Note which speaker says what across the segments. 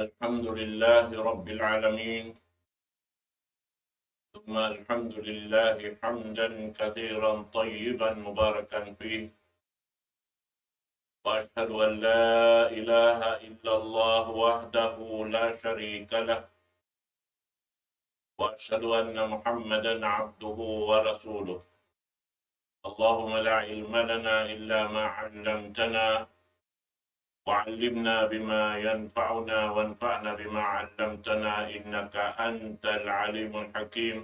Speaker 1: الحمد لله رب العالمين ثم الحمد لله حمدا كثيرا طيبا مباركا فيه وأشهد أن لا إله إلا الله وحده لا شريك له وأشهد أن محمدا عبده ورسوله اللهم لا علم لنا إلا ما علمتنا وعلمنا بما ينفعنا وانفعنا بما علمتنا إنك أنت العليم الحكيم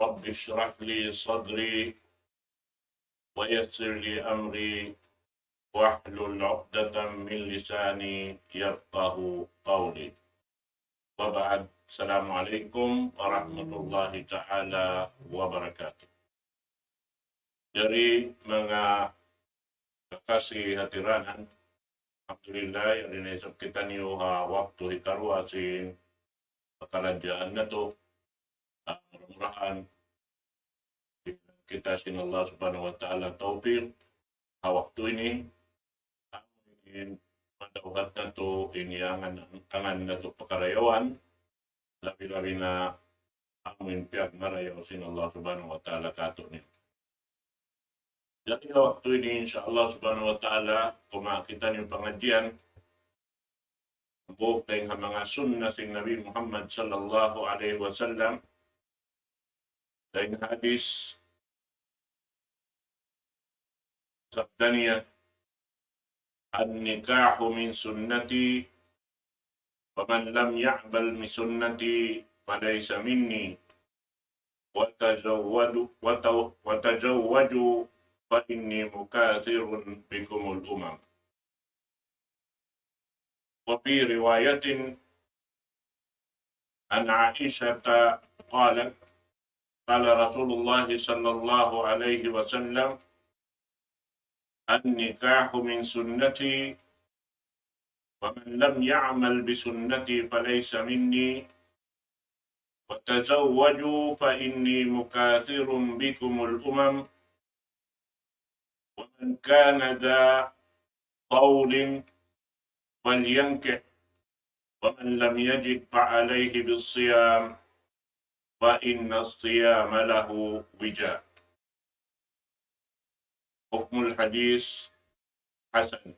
Speaker 1: رب اشرح لي صدري ويسر لي أمري واحلل عقدة من لساني يفقه قولي وبعد السلام عليكم ورحمة الله تعالى wabarakatuh. Dari mga kekasih hatiranan, alhamdulillah yang dinisap kita niyo waktu hikarwa sin pekerjaan na to mudah-mudahan kita sin Allah subhanahu wa ta'ala taufik waktu ini amin madauhat na to iniangan na to pakarayawan labi-labi na amin pihak marayaw sin Allah subhanahu wa ta'ala kato niyo. Jadi waktu ini insyaAllah subhanahu wa ta'ala kumakita niyo pengajian bukti ng mga sunnah sin Nabi Muhammad sallallahu alaihi wasallam dan hadis sabda niya an-nikahu min sunnati wa man lam ya'bal min sunnati falaysa minni wa tazawwaju فإني مكاثر بكم الأمم. وفي رواية عن عائشة قالت قال رسول الله صلى الله عليه وسلم النكاح من سنتي ومن لم يعمل بسنتي فليس مني وتزوجوا فإني مكاثر بكم الأمم ومن كان ذا قول فلينكح ومن لم يجد فعليه بالصيام فإن الصيام له وجاء. حكم الحديث حسن.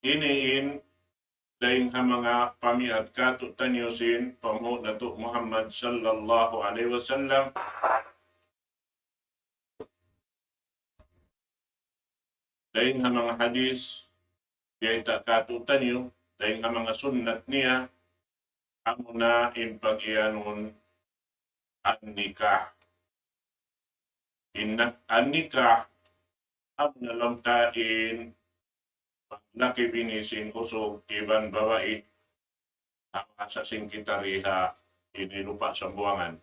Speaker 1: Iniin daing mga pamiat kato tanyusin pamu Datuk Muhammad sallallahu alaihi wasallam daing mga hadis diay katutan niyo daing mga sunnat niya amo na impag-iyanon an-nikah. An-nikah amo na lamtain paglaki binisin usog iban babae ang asasing kita riha inilupa sa buwangan.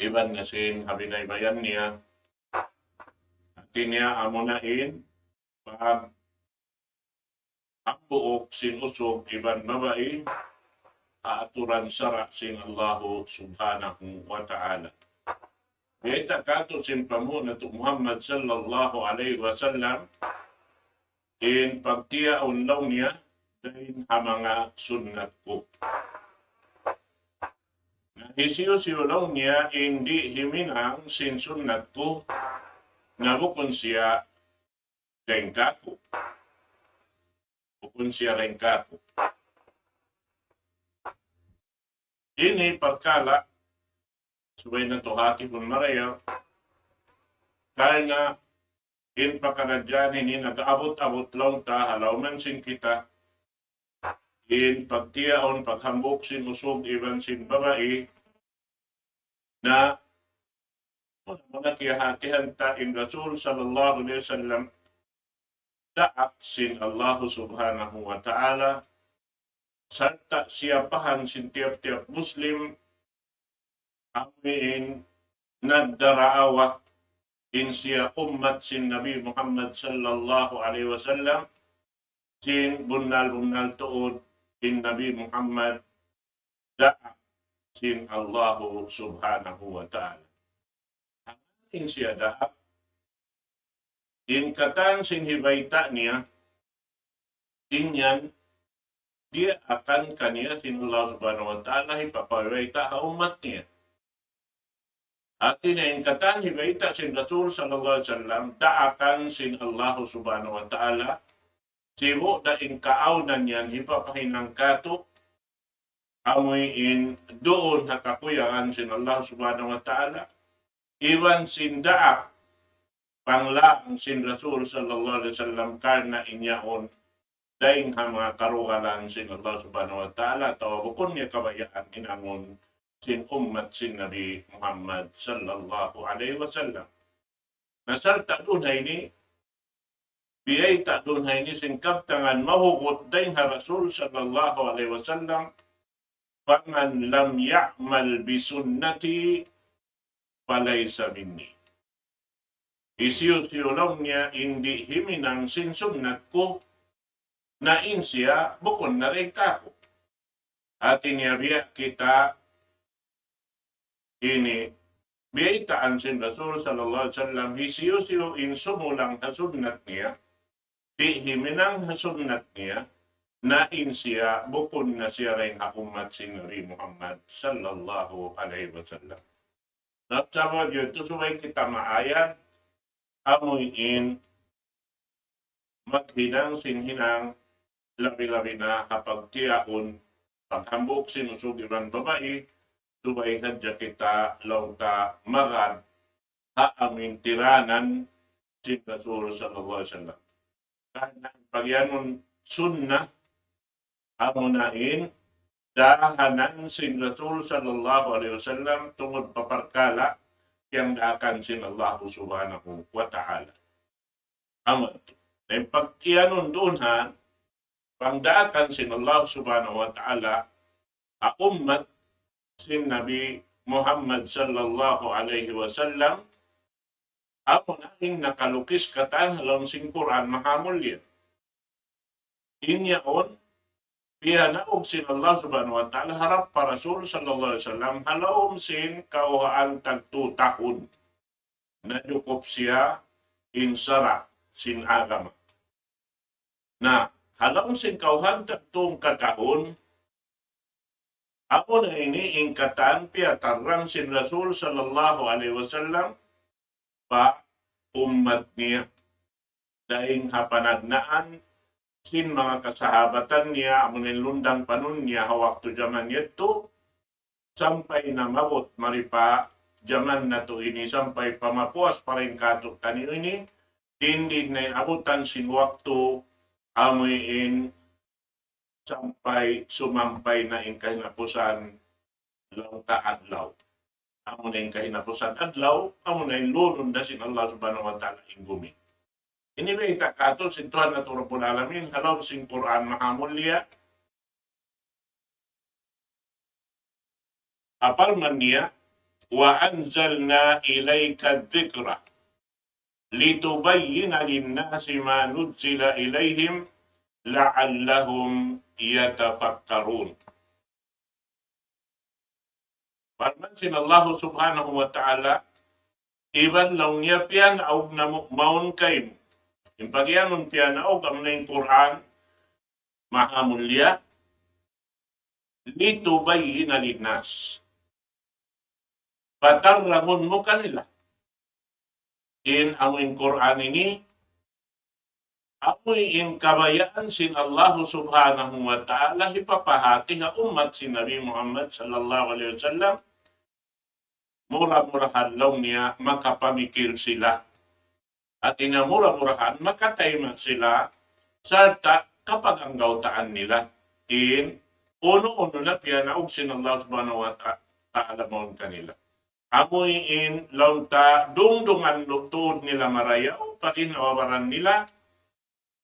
Speaker 1: Iban nga sin habinay bayan niya tinya amunain pag ang buok sin usog iban babae aaturan sara sin Allahu subhanahu wa ta'ala. Ita kato sin pamuna to Muhammad sallallahu alaihi wasallam in pagtiyaon law niya dahin mga sunnat ko. Hisiyo-siyo law niya hindi himinang sin sunnat ko nabukon siya rengkaku. Bukon siya rengkaku. Ini perkala subay na tuhati kung marayaw dahil na in pakaradyan ini nag-abot-abot lang ta halaw man sin kita in pagtiyaon paghambok sin usog iban sin babae na mga kihatihan ta in Rasul sallallahu alaihi wasallam daak sin Allah subhanahu wa ta'ala santa siyapahan sin tiap-tiap Muslim amin nagdaraawa in siya ummat sin Nabi Muhammad sallallahu alaihi wasallam sin bunal-bunal tuod in Nabi Muhammad daak sin Allah subhanahu wa ta'ala. In siya daak in katan sin hibayta niya inyan dia akan kaniya sin Allah subhanahu wa ta'ala hipapawaita ha umat niya. At inaingkatan hibaita sin Rasul sallallahu alaihi wasallam daakan sin Allah subhanahu wa ta'ala sibo da inkaaw yan hipapahinang kato amuin doon nakakuyaan sin Allah subhanahu wa ta'ala iwan sin daak panglaang sin Rasul sallallahu alaihi wasallam karna inyaon daing mga karugalan sin Allah subhanahu wa ta'ala tawabukon niya kabayaan inangon sin ummat sin Nabi Muhammad sallallahu alaihi wasallam. Nasal doon ni biyay doon ni sin kaptangan mahugot daing ha Rasul sallallahu alaihi wasallam faman lam ya'mal bisunnati falaysa minni. Isiyo-siyolong niya hindi himinang sin sunnat ko na insya bukon na rin kako. At iniyabiya kita ini biyaitaan sin Rasul sallallahu alaihi wasallam isiyo-siyo in sumulang hasunat niya di himinang hasunat niya na insya bukon na siya rin umat sin Nabi Muhammad sallallahu alaihi wasallam. Napsama yun, ito subay kita maayan amuin maghinang sinhinang labi-labi na kapag tiyaon paghambok sinusugiran babae subay hadya kita lauta marad amin tiranan si Rasul sallallahu alaihi wasallam. Karena pagyanon sunnah amunain dahanan si Rasul sallallahu alaihi wasallam tungod paparkala yang daakan sin Allah subhanahu wa ta'ala. Amat. Na pagkianon doon ha, pangdaakan sin Allah subhanahu wa ta'ala a ummat sin Nabi Muhammad sallallahu alaihi wasallam ako naing nakalukis katan halang sing Quran mahamulya. Inyaon pihanaog sin Allah subhanahu wa ta'ala harap pa Rasul sallallahu alaihi wasallam halawom sin kauhaan tagtutahon na dukop siya insara sin agama. Na halawom sin kauhaan tagtung katahon ako na ini ingkatan piatarang sin Rasul sallallahu alaihi wasallam pa ummat niya daing hapanagnaan sin mga kasahabatan niya amunin lundang panun niya waktu zaman yaitu sampai na mabot maripa zaman na to ini sampai pamapuas pa rin kato tani ini hindi na abutan sin waktu amuin sampai sumampay na in kahinapusan lang taadlaw. Amo na in kahinapusan adlaw, amo na in lunod na sin Allah subhanahu wa ta'ala ingumi. Ini ba itakato sin Tuhan na Rabbul Alamin, halaw sin Quran mahamulya. Apal man niya, wa anzalna ilayka dhikra litubayyina linnasi ma nuzzila ilayhim la'allahum yatafakkarun. Parman sin Allah subhanahu wa ta'ala iban lang niya piyan aug na maun kayo. Impagyanon piyan aug ang na Quran mahamulya litubayyina linnas. Patarrangon mo kanila. In ang Quran ini amoy in kabayaan sin Allah subhanahu wa ta'ala hipapahati ha umat si Nabi Muhammad sallallahu alaihi wasallam murah-murahan lang niya makapamikil sila at inamurah-murahan makatayma sila sarta kapag ang gautaan nila in uno-uno na piyanaog sin Allah subhanahu wa ta'ala maun kanila amoy in launta dungdungan lutod nila marayaw pati nawawaran nila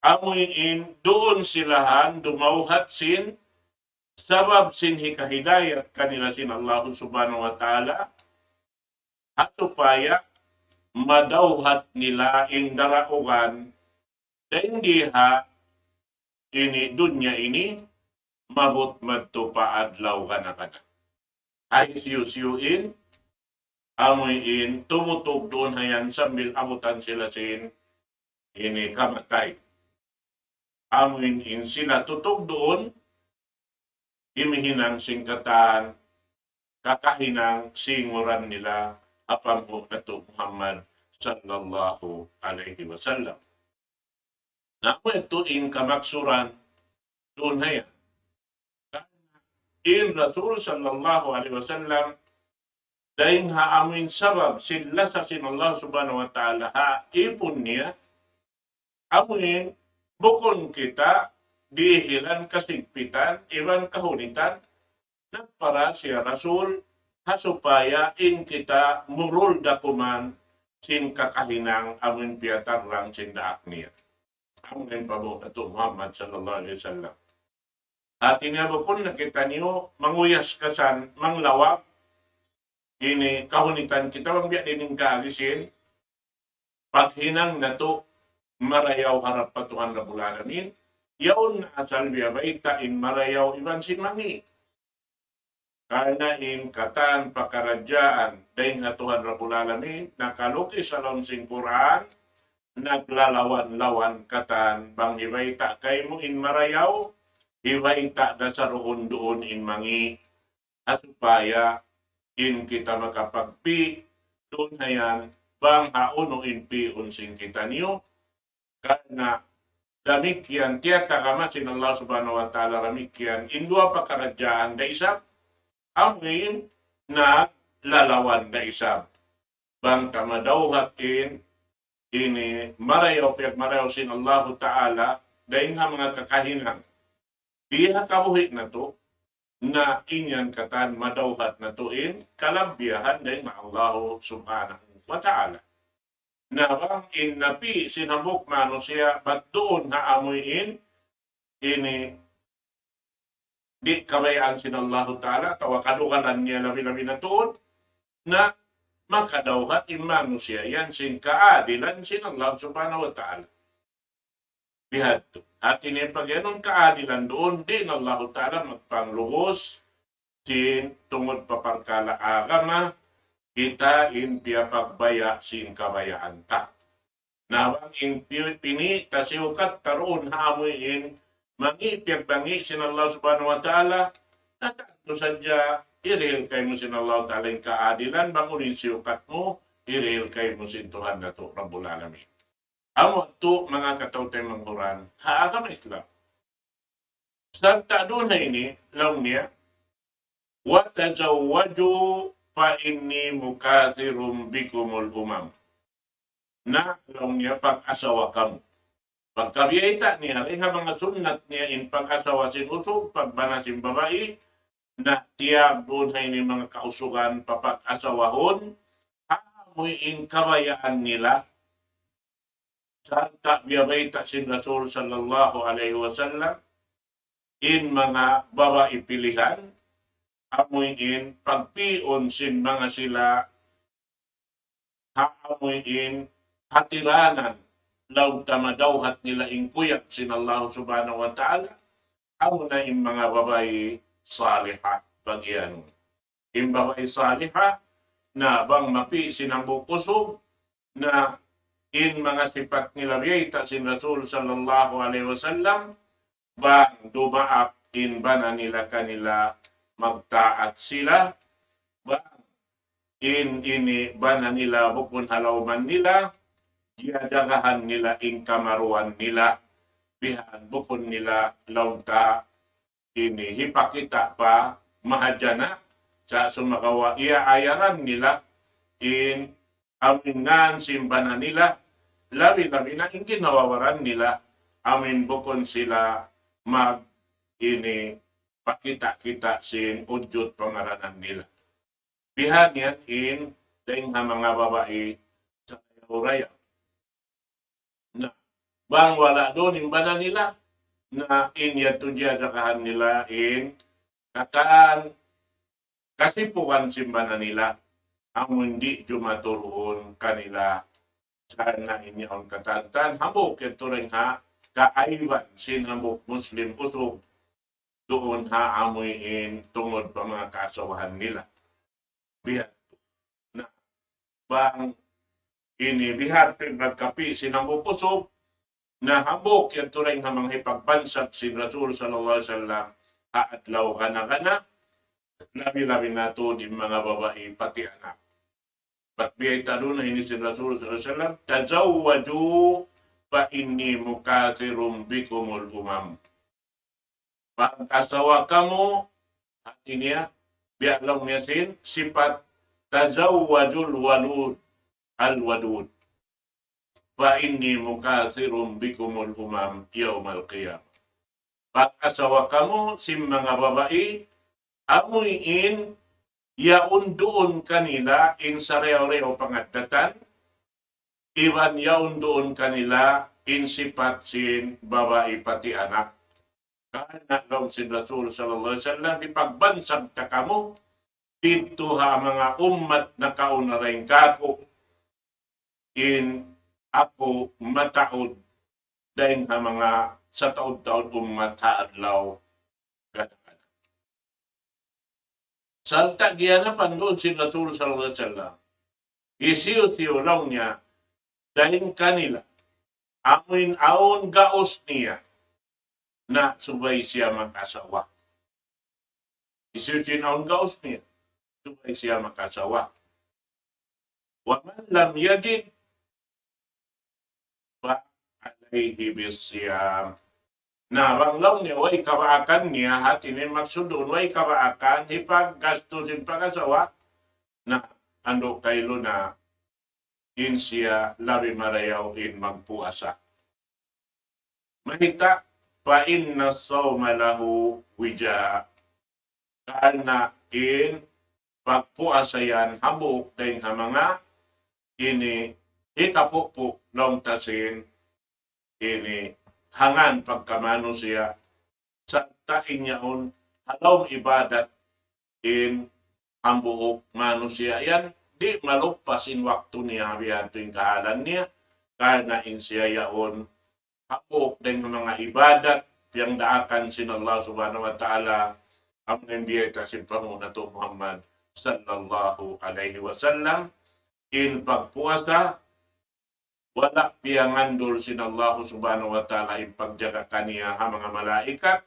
Speaker 1: amoy in doon silahan dumauhat sin sabab sin hikahidayat kanila sin Allah subhanahu wa ta'ala at upaya madauhat nila in daraugan na hindi ha ini dunya ini mabot madtupa adlaw kana. Ay siyu-siyuin amoy in tumutog doon hayan sambil abutan sila sin ini kamatay. amuin in sila tutog doon, imihinang singkatan, kakahinang singuran nila apan mo na to Muhammad sallallahu alaihi wasallam. Namun tuing kamaksuran doon na yan. In Rasul sallallahu alaihi wasallam dahil haamin sabab sila sa sinallah subhanahu wa ta'ala ipon niya amuin bukon kita dihilan kasigpitan iban kahunitan nagpara siya Rasul hasupaya in kita murul dakuman sin kakahinang amin piatar lang sin daak niya. Amin pa mo ito Muhammad sallallahu alaihi wasallam. At inabukon nakita niyo manguyas kasan manglawak ini kahunitan kita bang biya dining kaalisin paghinang na to marayaw harap patuhan na bulalamin yaon na asal biya baita in marayaw iban sin mangi karena in katan pakaradyaan dahin na tuhan na bulalamin nakalukis alam sing Quran naglalawan-lawan katan bang ibaita kay mo in marayaw ibaita da sa roon doon in mangi asupaya in kita makapagpi doon na yan bang hauno in pi unsing kita niyo karena damikian tiyata kama sin Allah subhanahu wa ta'ala ramikian in dua pakaradyaan da isap amin na lalawan da isap bang kamadawhat in ini marayaw sin Allah ta'ala dahil nga mga kakahinang diha kabuhit na to na inyan katan madawhat na tuin kalambiyahan dahil na Allah subhanahu wa ta'ala. Na bang in napi sinambok mano siya bat doon na amuin ini di kabayaan sin Allah ta'ala tawakadukalan niya labi-labi na tuon na makadawhat in mano siya yan sin kaadilan sin Allah subhanahu wa ta'ala. Lihat to. At ini pagyanon kaadilan doon din Allah Ta'ala magpanglugos sin tungod paparkala agama kita in piapagbaya sin kabayaan ta. Nawang in pini tasiukat taroon haamuin mangi piagbangi sin Allah Subhanahu wa Ta'ala natanto sadya iril kay mo sin Allah Ta'ala in kaadilan bangunin siukat mo iril kay mo sin Tuhan na to Rabbul Alamin. Amo to mga katawtay manghuran, haagam Islam. Santa doon na ini, law niya, وَتَزَوَّجُوا فَإِنِّي مُكَاثِرٌ بِكُمُ الْأُمَمِ. Na law niya pag-asawa kamo. Pagkabiyita niya, rin mga sunat niya in pag-asawa sinusog, pagbanasin babae, na tiyag doon na ini mga kausugan papag-asawahon, haamoy in kabayaan nila, Santa biyabaita sin Rasul sallallahu alaihi wasallam in mga babae pilihan amoy in pagpion sin mga sila haamoy in hatiranan law tamadawhat nila in kuyak sin Allah subhanahu wa ta'ala amo na in mga babae salihah bagyan in babae salihah na bang mapi sinambok kusog na in mga sifat nila biyayta sin Rasul sallallahu alaihi wasallam bang dumaak in bana nila kanila magtaat sila bang in ini bana nila bukun halawman nila diadagahan nila in kamaruan nila bihan bukun nila launta ini hipakita pa mahadjana sa sumakawa iaayaran nila in amingan simbanan nila labi-labi na hindi nawawaran nila amin bukon sila mag ini pakita-kita sin udyot pangaranan nila. Bihan yan in daing mga babae sa uraya. Na bang wala doon yung bana nila na in yato diya sa kahan nila in kataan kasipukan simbana nila ang hindi jumaturoon kanila sana inyong katantan hambok ito rin ha kaaywan sin hambok Muslim usog doon ha amuyin tungod pa mga kasawahan nila. Bihat na bang ini bihat pagkapi sin hambok usog Nahabok yan tulay nga mga ipagbansag si Rasul sallallahu alaihi wasallam adlaw kana labi-labi nato di mga babae pati anak. Patbiyay tanong na ini si Rasul sallallahu alaihi wasallam, tazawwaju fa inni mukatsirum bikumul umam. Pag-asawa kamu, hati niya, biar lang niya sifat tazawwajul walud al-wadud. Fa inni mukatsirum bikumul umam yaumal qiyamah. Pag-asawa kamu, si mga babae, amuin yaun doon kanila in sareho-reho pangadatan, iwan yaun doon kanila in sifat sin babae pati anak. Karena lang si Rasul sallallahu alaihi wasallam ipagbansag ta kamo dito ha mga ummat na kauna rin kako in ako mataod dahil ha mga sa taod-taod ummat haadlaw ganahan. Salta giyana pandoon si Rasul sallallahu alaihi wasallam. Isiyo-siyo lang niya dahil kanila amin aon gaos niya na subay siya mag-asawa. Isiyo-siyo aon gaos niya subay siya mag-asawa. Wa man lam yajid fa alayhi bisyam. Na banglaw niya, way kabaakan niya, hati niya magsudon, way kabaakan, ipaggastusin pag-asawa, na ando kaylo na in siya labi marayaw in magpuasa. Mahita, pa inna sawma lahu wija. Kana in pagpuasa yan, habuk din ha mga ini ikapupo long tasin ini hangan pagkamano siya sa tain niyaon halaw ibadat in ambuok mano siya yan di malukpas in waktu niya biyato yung kahalan niya karena in siya yaon habok din ng mga ibadat yang daakan sin Allah subhanahu wa ta'ala ang nandiyeta sin Panguna to Muhammad sallallahu alaihi wasallam in pagpuasa wala piyangandol sin Allah subhanahu wa ta'ala ipagjaga kaniya ha mga malaikat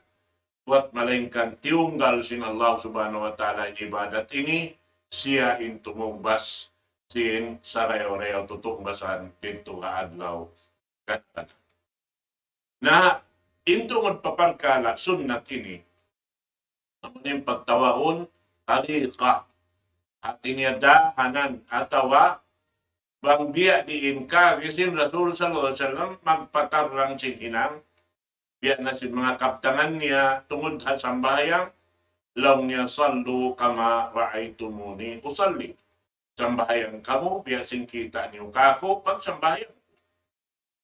Speaker 1: buat malingkan tiunggal sin Allah subhanahu wa ta'ala ibadat ini siya in tumugbas sin sarayo-rayo tutungbasan dito adlaw katad. Na into magpaparkala sunnat ini naman yung pagtawaon tariqa at iniadahanan atawa bang biya diin ka, kisin Rasul sallallahu alaihi wasallam magpatarang sin inang, biya na sin mga kaptangan niya, tungod ha sambayang, law niya sallu kama ra'aytumuni usalli. Sambayang kamu, biya sin kita niyo kako, pag sambayang.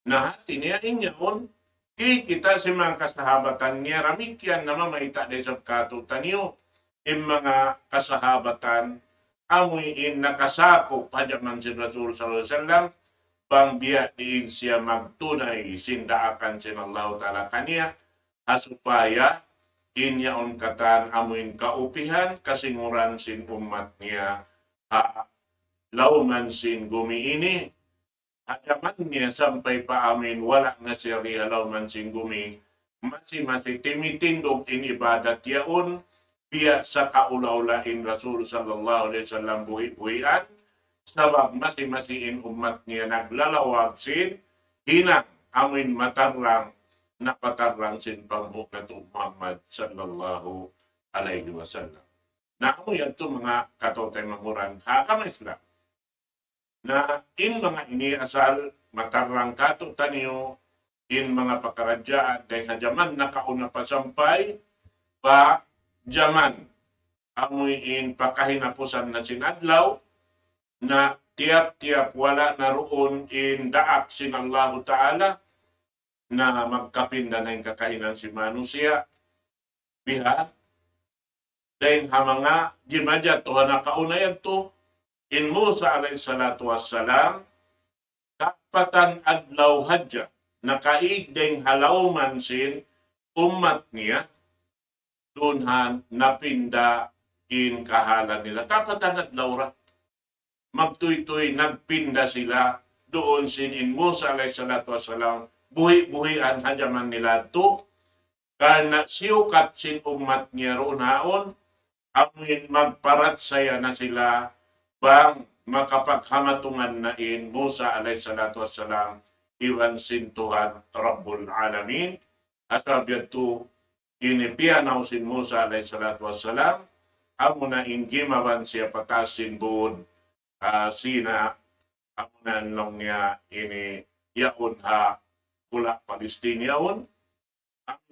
Speaker 1: Nahati niya inyaon, kita si mga kasahabatan niya, ramikyan naman maita de sa katutan niyo, yung mga kasahabatan, amoy in nakasako pajaman si Rasul sallallahu alaihi wasallam bang biya diin siya magtunay sindaakan sin Allah ta'ala kaniya asupaya inyaon katan amoy kaupihan kasinguran sin umat niya lauman sin gumiini hajaman niya sampai pa amin wala na siya lauman sin gumi masih timitindog in ibadat yaon biya sa kaula-ulain Rasul sallallahu alaihi wasallam buhi-buhian sabab masing-masing umat niya naglalawag sin hinang amin matarlang napatarlang sin pambukat Muhammad sallallahu alaihi wasallam. Na amo yan to mga katotay mamuran hakam Islam. Na in mga ini asal matarlang katutan niyo in mga pakaradyaan dahil hajaman nakauna pa sampay pa jaman amoy in pakahinapusan na sinadlaw na tiap-tiap wala naroon in daak sin Allah Ta'ala na magkapinda na yung kakahinan si manusia bihat dahil hamanga gimadya to na kaunayan to in Musa alayhi salatu wassalam kapatan adlaw hadja nakaigdeng halawman sin umat niya doon napinda in kahalan nila. Kapatan at Laura, magtuy-tuy nagpinda sila doon sin in Musa alayhi salatu wasalam buhi-buhian hajaman nila to, karena siukat sin umat niya roon haon, amin magparat saya na sila, bang makapaghamatungan na in Musa alayhi salatu wassalam, iwan sin Tuhan Rabbul Alamin, asabiyat to, inipiyanaw sin Musa alayhi salatu wassalam, amo na in gimawan siya patasin buod, sina, amo na nung niya ini yaon ha, pula Palestiniaon,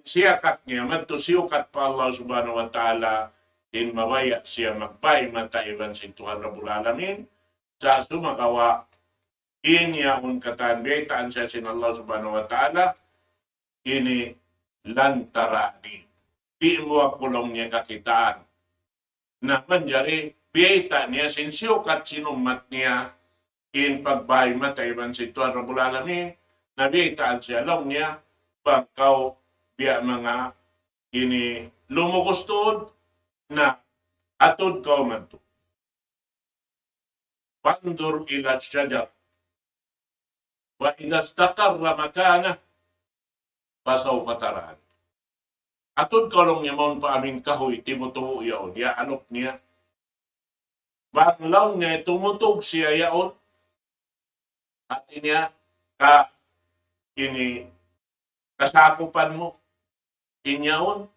Speaker 1: siyakat niya, magtusiyukat pa Allah subhanahu wa ta'ala, in mabaya siya magbay mataiban si Tuhan Rabbul Alamin, sa sumakawa, in yaon katanbetaan siya sin Allah subhanahu wa ta'ala, ini lantarani. Di mo kulong niya kakitaan. Na manjari, biyeta niya sin siyukat sinumat niya, in pagbay mataiban si Tuhan Rabbul Alamin, na biyetaan siya long niya, pagkaw biya mga ini lumugustod na atod kaw man to. Pandur ila syajar wa ila stakarra makana pasaw pataraan. Atod kaw long niya maun pa aming kahoy timutuo yaon, ya anok niya. Banglaw niya tumutog siya yaon at niya ka ini kasakupan mo inyaon,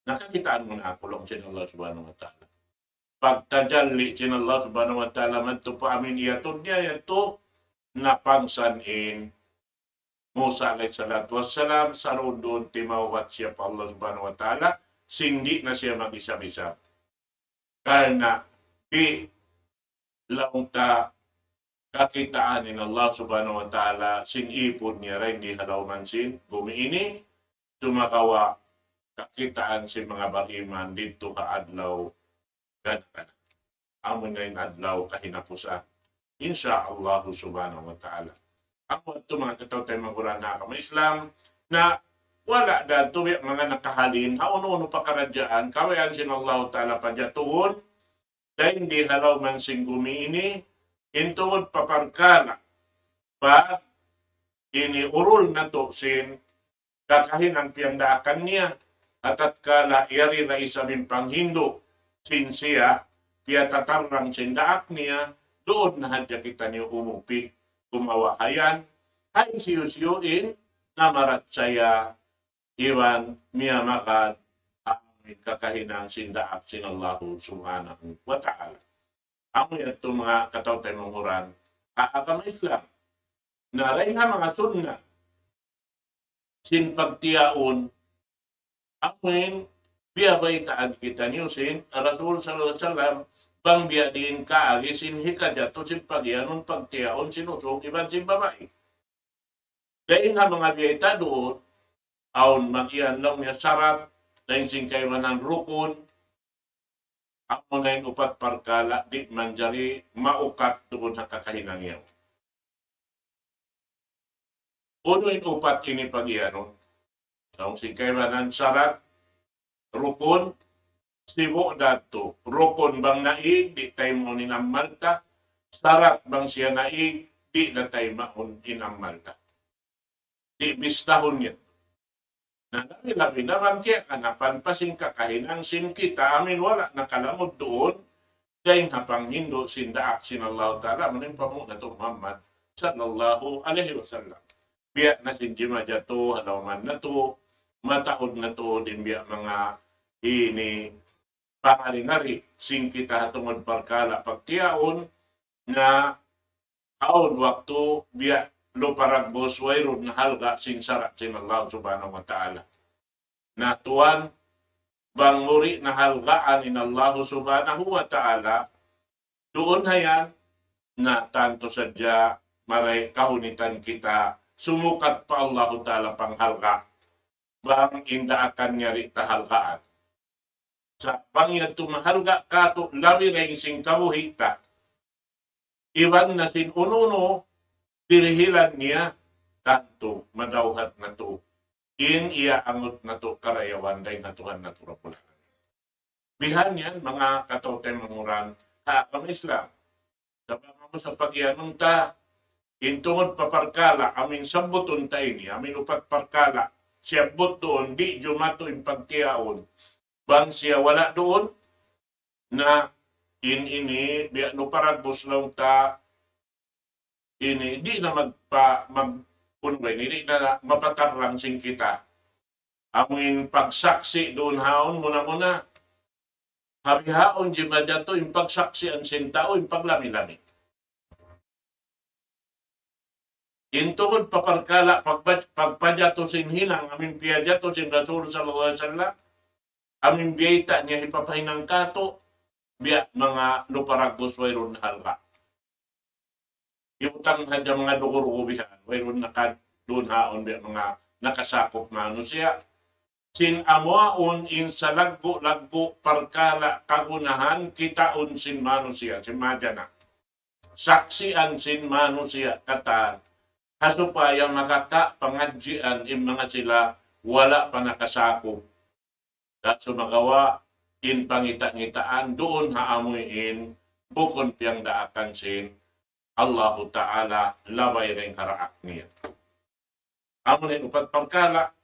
Speaker 1: nakakitaan mo na ako lang sin Allah subhanahu wa ta'ala. Pagtajalli sin Allah subhanahu wa ta'ala, manto pa amin iyatod niya, yato napangsanin Musa alayhi salatu wassalam, sa doon timawat siya pa Allah subhanahu wa ta'ala, sindi na siya mag-isa-isa. Karena di lang ta kakitaan in Allah subhanahu wa ta'ala, sin ipon niya rin, di halaw man sin, gumiini, tumakawa, kakitaan si mga bahiman dito ka adlaw ganakan. Amo na yung adlaw kahinapusan. Insya Allah subhanahu wa ta'ala. Amo ito mga kataw tayo maguran na kama Islam na wala dato mga nakahalin, hauno-uno pa karadyaan, kawayan sin Allah ta'ala padyatuhon, dahil hindi halaw man sing gumiini, intuod paparkala, pa iniurol na to sin kakahin ang piyandaakan niya, at kala yari na isabing panghindo, sin siya, piya tatarang sindaak niya, doon na hadya kita niyo umupi, kumawahayan, ay siyusiyuin, na marat saya, iwan, miya makad, amin kakahinang sindaak sin Allahu subhanahu wa ta'ala. Amo yan ito mga kataw-tay manguran, kaakam Islam, na rin nga mga sunna, sin pagtiyaon, amin, biya ba'y taan kita niyo sin, Rasul sallallahu alaihi wasallam, bang biya din kaagi sin hikadyato sin pagyanon pagtiyaon sinusong iban sin babae. Dahil nga mga biya doon, aon mag-iyan lang niya sarap, dahil sin kayman ng rukun, ako na yung upat parkala, di manjari, maukat doon sa kakahinang iyan. Uno yung upat ini pag-iyanon, ang sikaymanan sarat, rukun, sibo dato. Rukun bang naig, di tayo mo ninamalta. Sarat bang siya naig, di na tayo maun inamalta. Di bistahon yan. Na dami naman kaya kanapan pa sin kakahinang sin kita, amin wala nakalamod doon, dahil hapang hindo sin daak sin Allah Ta'ala, maning pamuk na to Muhammad sallallahu alaihi wasallam. Biya na sin jima jato, halaman na to, mataod na to din biya mga ini pangalinari sing kita tungod parkala pagtiyaon na aon waktu biya lo paragbos wayrod na halga sing sarat sin Allah subhanahu wa ta'ala. Na tuan bang muri na halgaan in Allah subhanahu wa ta'ala doon hayan na tanto sadya maray kahunitan kita sumukat pa Allah ta'ala panghalga bang indaakan niya rin tahalgaan. Sa pangyad tumahalga ka to labi rin sing kabuhita. Iban na sin ununo, dirihilan niya, tanto madawhat na to. In iya angot na to karayawan day na tuhan na turapulan. Bihan yan, mga kataw tayo manguran, kami Islam. Sa mga mo sa pagyanong ta, intungod paparkala, amin sambuton tayo ni, amin upat parkala, siya but doon, di jumato yung pagtiyaon, bang siya wala doon, na ini, biya no paragos lang ta, ini, di na magpunway, hindi na mapatarang sing kita. Amin pagsaksi doon haon muna, harihaon di ba dato, yung pagsaksi ang sintao, yung paglami-lami. Intungod paparkala, pagpadyato sin hinang, amin piyadyato sin Rasul sallallahu alaihi wasallam, amin biyita niya ipapahinang kato, biya mga luparagos wayron halka. Iutang hadya mga dugur-ubihan, wayron nakadunhaon biya mga nakasakop mano siya. Sin amuaon in sa laggo parkala kagunahan, kitaon sin mano siya, sin madya saksian sin mano siya, katan, kasupaya makaka pangadjian in mga sila wala pa nakasakop. At sumagawa in pangita-ngitaan doon haamuin bukon piyang daatan sin Allahu Ta'ala labay rin karaak niya. Amunin upat pagkala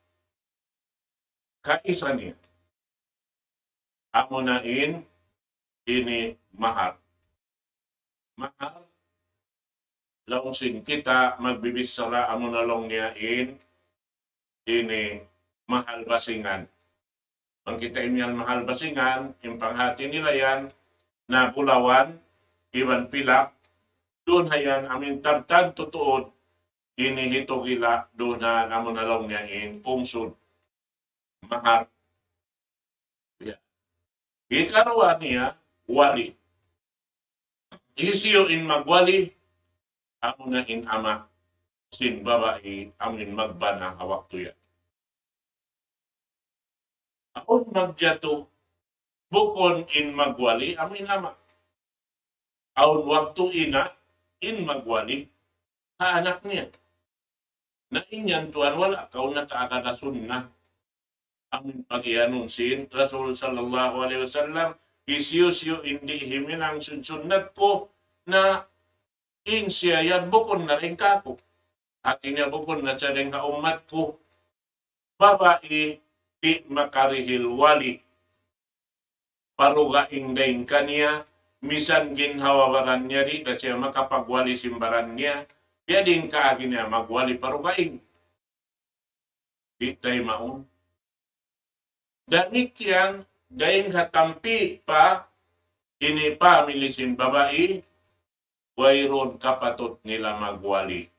Speaker 1: kaisa niya. Amunain ini mahar. Mahar laong sin kita magbibisara amunalong niya ini mahal basingan. Ang kita imyan mahal basingan, yung panghati nila yan, na Bulawan, Iwan Pilak, doon hayan, amin tartan tutuod, inihito gila, doon na namunalong niya pungsod, mahal. Yeah. Ikarawa niya, wali. Isiyo in magwali, amo na in ama, sin babae, amin magbana hawak tuya. Aon magjato, bukon in magwali, amin ama. Aon waktu ina, in magwali, anak niya. Na inyan tuan wala, kau na kaakadasun na. Amin pag-ianunsin, Rasul sallallahu alaihi wasallam, isiyo hindi himinang sunsunat ko na in siya yan, bukon na rin kako. At inya bukon na siya rin kaumat ko. Babae, di makarihil wali. Parugaing daing kaniya, misan ginhawabaran niya rin na siya makapagwali simbaran niya, kaya din kaagin niya magwali parugaing. Di tayo maun. Damikian, daing hatampi pa, ini pa milisin babae, wayron kapatot nila magwali.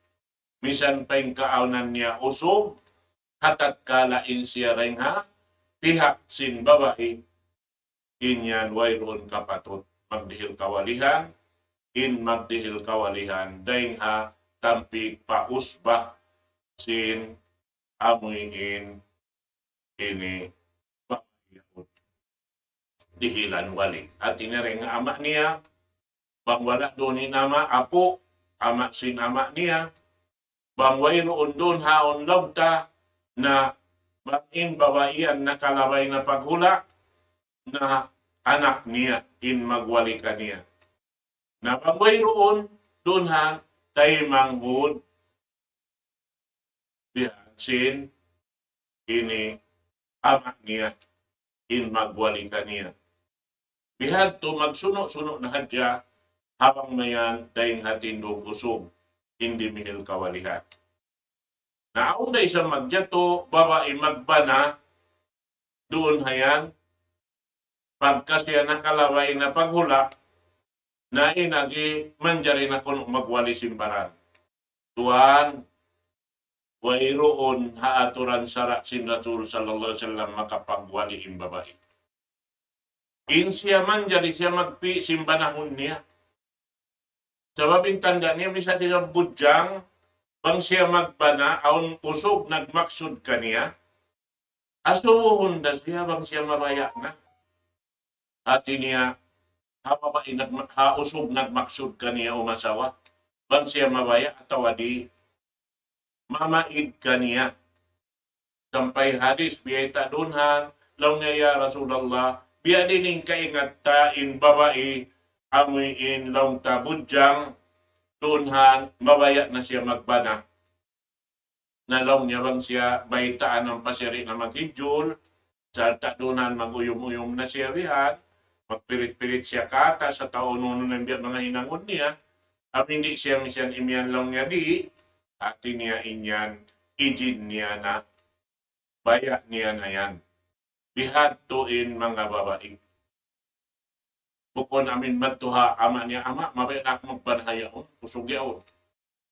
Speaker 1: Misan pa yung kaaunan niya usog, hatat kalain siya rin ha, pihak sin babae, inyan wayron kapatot magdihil kawalihan, in magdihil kawalihan, daing ha, tampik pa usbah, sin amuin ini babae, dihilan wali. At iniring ama niya, bang wala doon ni nama, apo, ama sin ama niya, bang wayroon doon haon lagta, na bangin babaian nakalabay na paghula na anak niya in magwali ka niya. Na bangway roon, doon ha, tayo manghud, sin, ini, amak niya, in magwali ka niya. Bihad to magsuno-suno na hadya, habang mayan, dahing hatindong usog, hindi minil kawalihan. Naon na isang magjato, babae magbana, doon hayan, pagka siya nakalaway na paghula, na inagi manjari na kung magwali simbaran. Tuan, wayroon haaturan sara sin Rasul sallallahu alaihi wasallam makapagwali im babae. In siya manjari siya magpi simbanahon niya. Sababing tanda niya, misa siya budyang, bang siya magbana, aun usog nagmaksud kaniya, asuhon na siya, bang siya mabaya na. At niya, usog nagmaksud kaniya umasawa, bang siya mabaya, atawa di, mamaid kaniya. Sampay hadis, biyay tadunhan, law niya Rasulullah, biya dining kaingat ta in babae, amuin law ta budyang, doonhan mabaya na siya magbana. Nalong niya bang siya baitaan ng pasiri na maghidjol, sa doonhan maguyom-uyom na siya rihan, magpilit-pilit siya kata sa taon nuno ng mga hinangon niya, hindi siya misyan imyan lang niya di, ati niya inyan, ijin niya na, baya niya na yan. Bihadtuin mga babae. Bukon amin matuha ama niya, ama, mabaya na ako magbanhayaon, kusog yaon.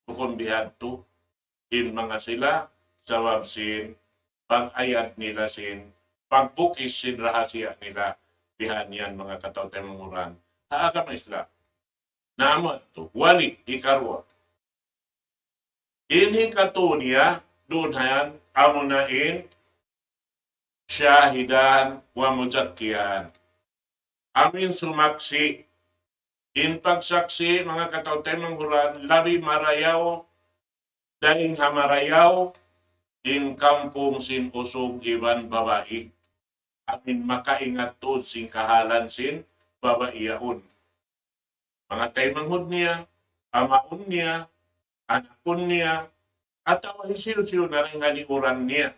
Speaker 1: Bukon bihadto, in mga sila, sawab sin, pag-ayat nila sin, pagbukis sin rahasya nila, bihan yan mga kataw tayo manguran. Haagam isla. Naamot to, wali, ikarwa. Inhi katunya, doon hayan, amunain, syahidan, wa muzakkiyan. Amin sumaksi. In pagsaksi, mga kataw tayo manguran, labi marayaw, dahil hamarayaw, in kampung sin usog iban babae. Amin makaingat to sin kahalan sin babaiyaon. Mga tayo manghud niya, amaon niya, anakon niya, at awahisiw-siw na rin ganiuran niya.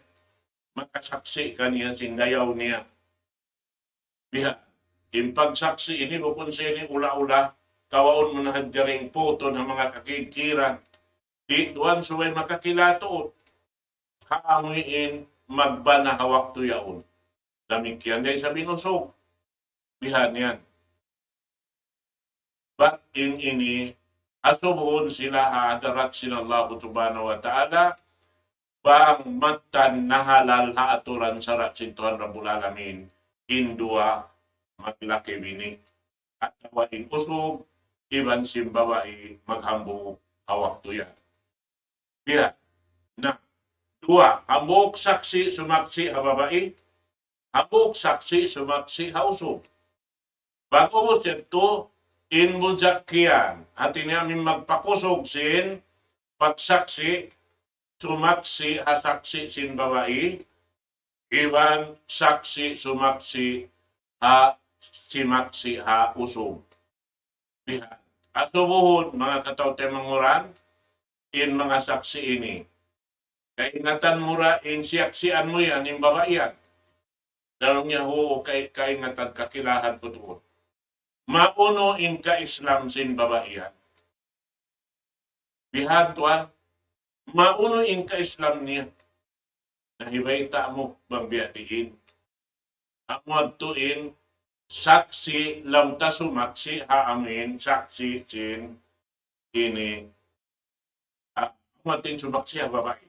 Speaker 1: Makasaksi kaniya sin dayaw niya. Biha, in pagsaksi ini, bukon siya ni ula-ula, kawaon mo na hadyaring puto ng mga kakidkiran. Di tuwan suway makakilatoon. Kaamuin magbana hawak tuyaon. Damikyan day sa binusog. Bihan yan. But in ini, asubuhon sila haadarat sila Allah subhanahu wa ta'ala, bang matan nahalal haaturan sarat sintuhan Rabbul Alamin, indua maglaki bini. At tawain usog, iban simbawai maghambu hawak tuyan. Bihan. Na, dua, hambuk saksi sumaksi hababai, hambuk saksi sumaksi hausog. Bago mo siya ito, in muzakkiyan, atin namin magpakusog sin, pagsaksi, sumaksi, hasaksi sin babae, iwan saksi, sumaksi, simaksi, usog. Bihan. Asubuhon, mga kataw tayo manguran, in mga saksi ini. Kaingatan mura, in siyaksian mo yan, in babae yan. Dalong niya ho, kaingatan kakilahan ko doon. Mauno in ka-Islam sin babae yan. Bihan tuan, mauno in ka-Islam niya. Nahibayta mo bang biyatiin. Ang magtuin, saksi, lamta sumaksi, haamin, saksi, sin, ini, matin sumaksi ang babae.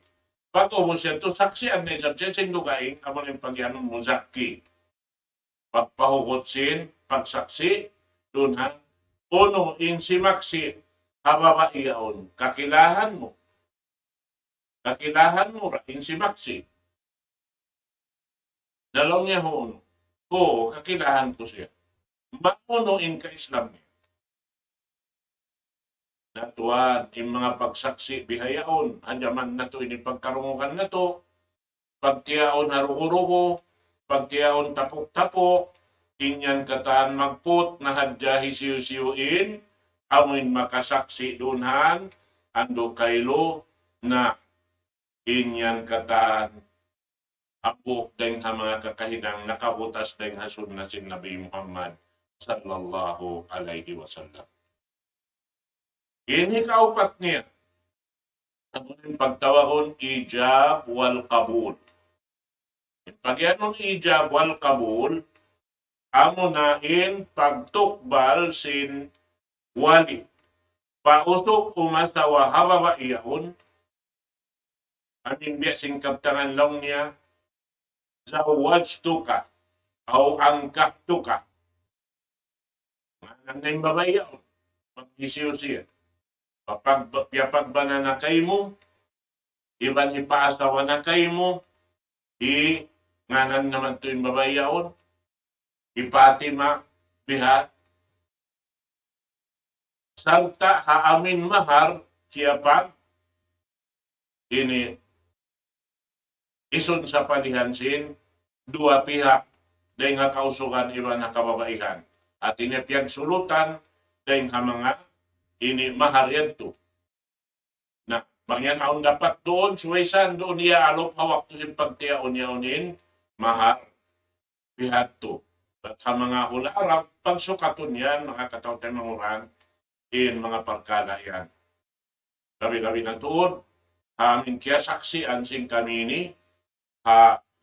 Speaker 1: Pag mo siya to, saksian na isang siya sindugain, amon yung pagyanong muzaki. Pagpahugot sin, pagsaksi, doon ha, uno, in simaksi, hababaiyaon, kakilahan mo. Kakilahan mo, in simaksi. Dalawang niya ho, uno. Oo, kakilahan ko siya. Mauno in ka-Islam niya. Natuan, in mga pagsaksi, bihayaon, anyaman na to, inipagkarungukan na to, pagtiyaon harugo-rugo, pagtiyaon tapok-tapok, inyan kataan magput na hadyahi siyo-siyuin, amuin makasaksi dunhan, ando kaylo na inyan kataan abok dahil mga kakahinang nakabutas dahil hasun na si Nabi Muhammad sallallahu alaihi wasallam. Ini kaupat niya. Amunin pagtawahon, ijab wal kabul. Pagyanon ijab wal kabul, amunain pagtukbal sin wali. Pausok umasawa hababa iyahon, amin biya singkaptangan lang niya, zawajtuka, o angkahtuka. Manan na yung babayaon, pag-isiyo siya. Papag bananakay mo, iban ipaasawa na kay mo, nganan naman ito yung babayaon, ipatima, bihat, santa haamin mahar, siapa, ini, isun sa palihansin, dua pihak, dahil nga kausugan iba na kababaihan. At inipiyag sulutan, dahil nga mga ini mahar yan to. Na, bangyan aon dapat doon, suwaysan doon niya alop hawak to sin pagtiyaon niya unin, mahar, bihat to. At sa mga hula Arab, pagsukaton yan, mga kataw tayo manguran, in mga parkala yan. Labi-labi ng tuod, amin kaya saksian sing kami ni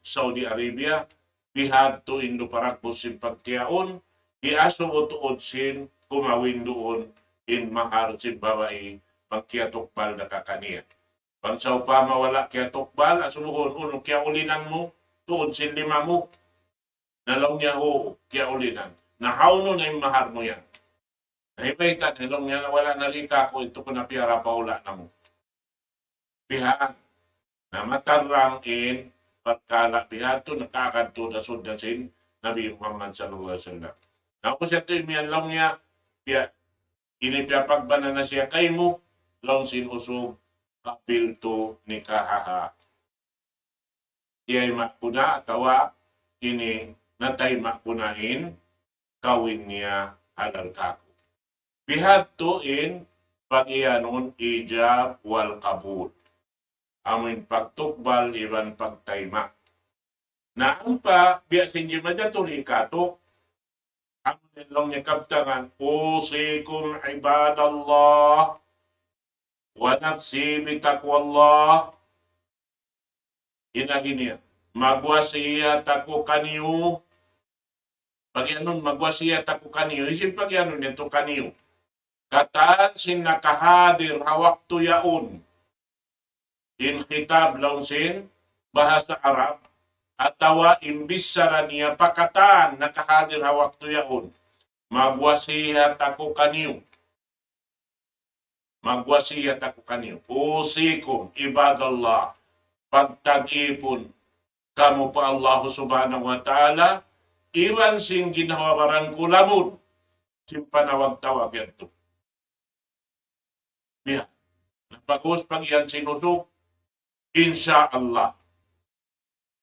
Speaker 1: Saudi Arabia, bihad to indo parakbos sin pagtiyaon, iaso mo tuod sin kumawin doon in mahar sin babae, pagkiatokbal na kakaniya. Pagsaw pa mawala kiatokbal, asumuhon, uno kaya ulinan mo, tuod sin lima mo, nalaw niya ho, kaya ulinan. Nahauno na yung mahar mo yan. Nahipaitan, nalaw niya na wala nalika ko, ito ko na piyara paula na mo. Pihaan, na matarang in pagkala pihato nakakanto na sundasin Nabi Muhammad sallallahu alaihi wasallam. Tapos ito imiyan lang niya, inipapagbanan na siya kay mo, lang sinusog, kapilto ni kahaha. Iya'y makuna, tawa, ini natay makunain, kawin niya halal kako. Pihato in pag-iyanon ijab wal kabul. Amin pagtukbal iban pagtayma. Naan pa, biyasin di majaturi katok, amin lang niya kaptangan, usikum ibadallah, wa nafsi bitakwallah, inagin niya, magwasiyat ako kaniyo, pag yanon magwasiyat ako kaniyo, isin pag yanon nito kaniyo, kataan sin nakahadir hawak tuyaon, in kitab launsin, bahasa Arab, atawa imbis saraniya pakatan nakahadir hawak tuyaon, magwasiyat ako kaniyo. Magwasiyat ako kaniyo. Usikum ibadallah, pagtag-ipon kamo pa Allah subhanahu wa ta'ala, iwan sing ginawaran ko lamod, sing panawag-tawag yan to. Yan. Napagos pag yan sinusok, insya Allah.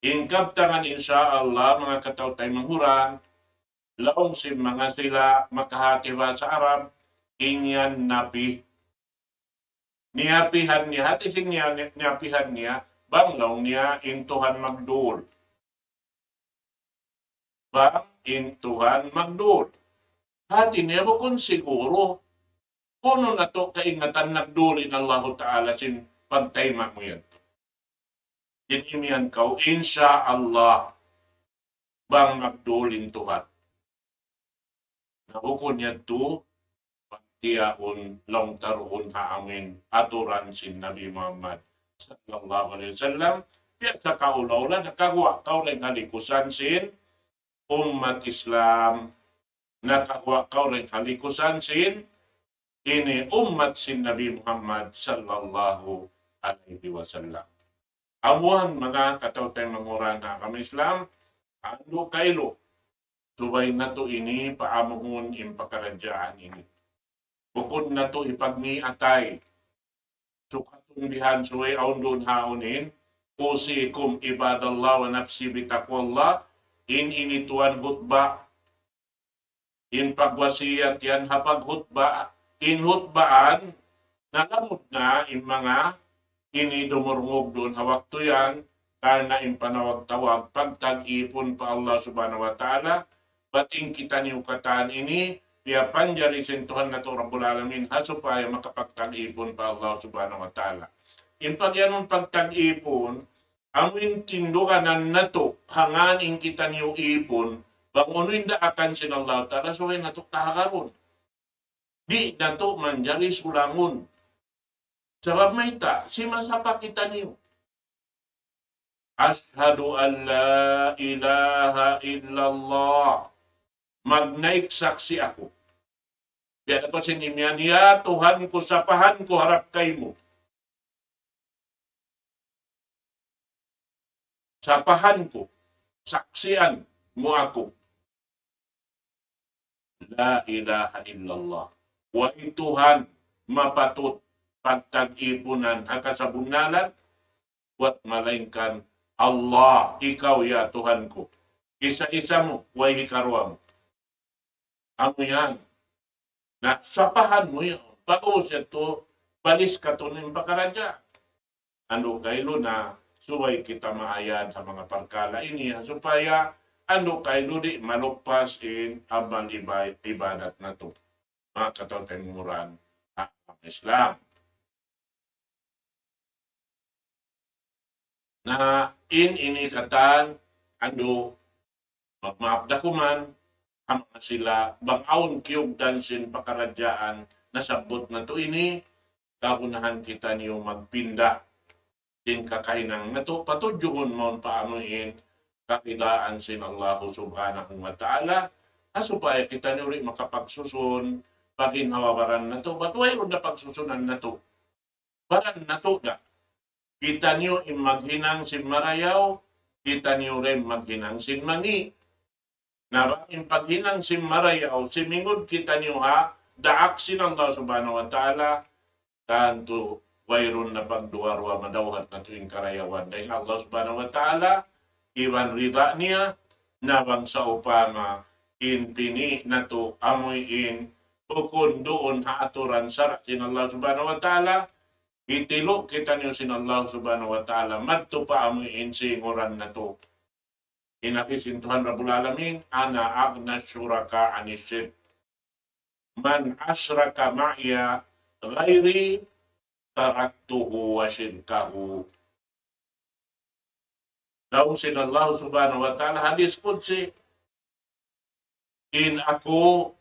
Speaker 1: Ingkap tangan insya Allah, mga kataw tayo manghuran, laong si mga sila makahatiwa sa Arab, inyan napi. Niyapihan niya, hati sing niyapihan niya, banglaw niya intuhan magdul. Bang intuhan magdul. Hati niya kung siguro, kuno na to kaingatan nagdulin Allah Ta'ala sin pagtayma mo yan. Inimian kau, insya Allah, bang magdulin Tuhan. Naukon niya to, pagtiyaon, long taruon haamin, aturan sin Nabi Muhammad sallallahu alaihi wasallam, piya sa kaulaw nakagawa kau rin halikusan sin umat Islam, nakagawa kau rin halikusan sin ini umat sin Nabi Muhammad sallallahu alaihi wasallam. Amuan mga kataw tayo manguran na kami Islam, ando kailo, subay na to ini paamuhon impakaradyaan ini. Bukod na to ipagniatay, sukatong dihan suway aun doon haonin, usikum ibadallah wa nafsi bitakwallah, in inituan hutba, in pagwasiyat yan hapag hutba, in hutbaan, nalamod na in mga ini dumurngog doon hawak to yan, karena impanawag-tawag, pagtag-ipon pa Allah subhanahu wa ta'ala, bating kita niyo kataan ini, piya panjari sentuhan na to Rabbul Alamin, supaya makapagtag-ipon pa Allah subhanahu wa ta'ala. In pagyanong pagtag-ipon, amin tindukanan na to, hanganin kita niyo ipon, bangunin da akan sin Allah ta'ala, so ay na to kahakaron. Di na to manjari sulangon. Sabab may ta, si masapa kita niyo. Ashhadu an la ilaha illallah. Magnaik saksi ako. Yan ako sinimyan, ya Tuhan ko, sapahan ko harap kay mo. Sapahan ko, saksian mo ako. La ilaha illallah. Wa Tuhan mapatut pagtag-ipunan akasabunalan, buat malainkan Allah, ikaw ya Tuhan ko. Isa-isa mo, way hikarwa mo. Ano yan? Nasapahan mo yun. bago siya to, balis ka to ng pagkaradya. Ano kayo na, suway kita maayad sa mga parkala ini, supaya ano kayo di malukpas in abang ibadat na to. Mga katawtemuran ang Islam. Na inikatan, ano, magmaapdakuman, ang mga sila, bangawon kiyog dansin pakaradyaan, nasabot na to ini, kaunahan kita niyo magpinda, din kakainang nato, patudyuhon mo paamuin, kakidaan sin Allah subhanahu wa ta'ala, supaya kita niyo rin makapagsusun, paginhawaran na to, batuay rin na pagsusunan na to, baran na to na, kita niyo maghinang sin marayaw, kita niyo rin maghinang sin mangi. Na ang paghinang sin marayaw, simingod kita niyo ha, daak sin Allah subhanahu wa ta'ala, kanto wayron na pagduwarwa madawhat na tuwing karayawan. Dahil Allah subhanahu wa ta'ala, iwan rida niya, nabang sa upama, in pini na to, amoy in, bukon doon haaturan sarak sin Allah subhanahu wa ta'ala, itilo kita niyo sin Allah subhanahu wa ta'ala, madto pa amuin singuran na to. Inakisin Tuhan Rabbul Alamin, ana agna syuraka anisir. Man asraka ma'ya ghairi taraktuhu wa syirkahu. Daw sin Allah subhanahu wa ta'ala, hadis qudsi, in ako,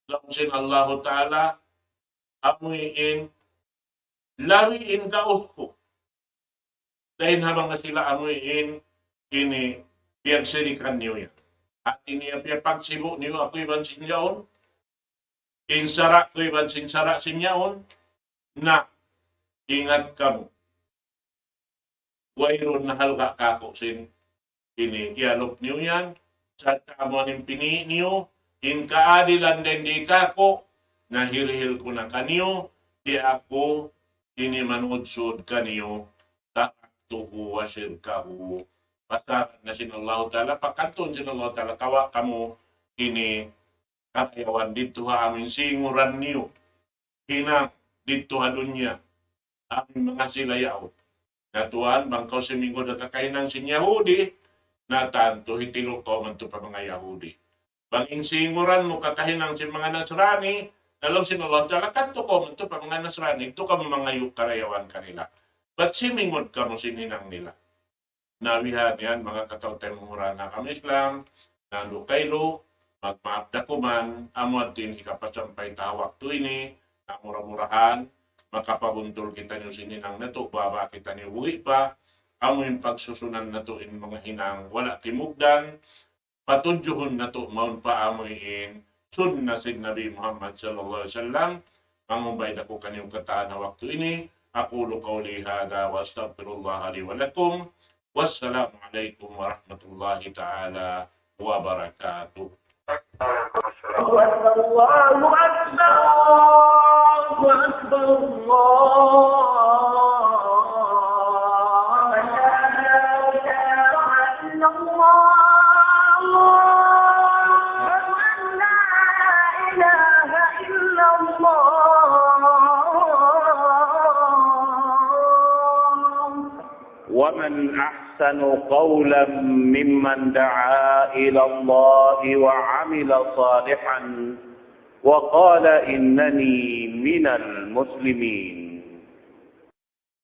Speaker 1: daw sin Allah ta'ala, amuin lawiin daos ko. Dahil habang na sila amuin, ini piyagsirikan niyo yan. At ini pagsibo niyo, ako iban sinyaon, insara ko iban sinsara sinyaon, na ingat kamo. Wayron na halga kako sin, ini dialog niyo yan, sa kamo ng pini niyo, in kaadilan din di kako, nahirhil ko na kanyo, di ako, ini manudsud kaniyo taktuhu wa syirkahu. Basta na sin Allah ta'ala, pagkanton sin Allah ta'ala, tawa kamo ini karayawan dito ha amin singuran niyo. Hinang dito ha dunya, amin mga silayaw. Natuan, bangkaw si minggo na kakainang sin Yahudi, na tanto hitilo ko man to pa mga Yahudi. Banging singuran mo kakahinang sin mga Nasrani, nalaw sin Allah ta'ala, kanto ko man to pa mga Nasrani, ito ka mga karayawan kanila. Ba't simingod ka mo sininang nila? Nabihan yan, mga katawtemuran na kami Islam, na lukaylo, magmaapdakuman, amot din ikapasampay tawak to ini, na mura-murahan, makapabuntol kita niyo sininang na to, baba kita niyo buhi pa, amoy pagsusunan na to in mga hinang wala timugdan, patudyuhon na to, maun pa amoyin, sunna si Nabi Muhammad sallallahu alaihi wasallam, mangubay na ko kanyang kataan na waktu ini, aqulu qawli hada wa astaghfirullah li wa lakum, wassalamu alaikum warahmatullahi ta'ala wa barakatuh.
Speaker 2: Allahu Akbar, Allahu Akbar,
Speaker 3: ومن أحسن قولا ممن دعا إلى الله وعمل صالحا وقال إنني من المسلمين.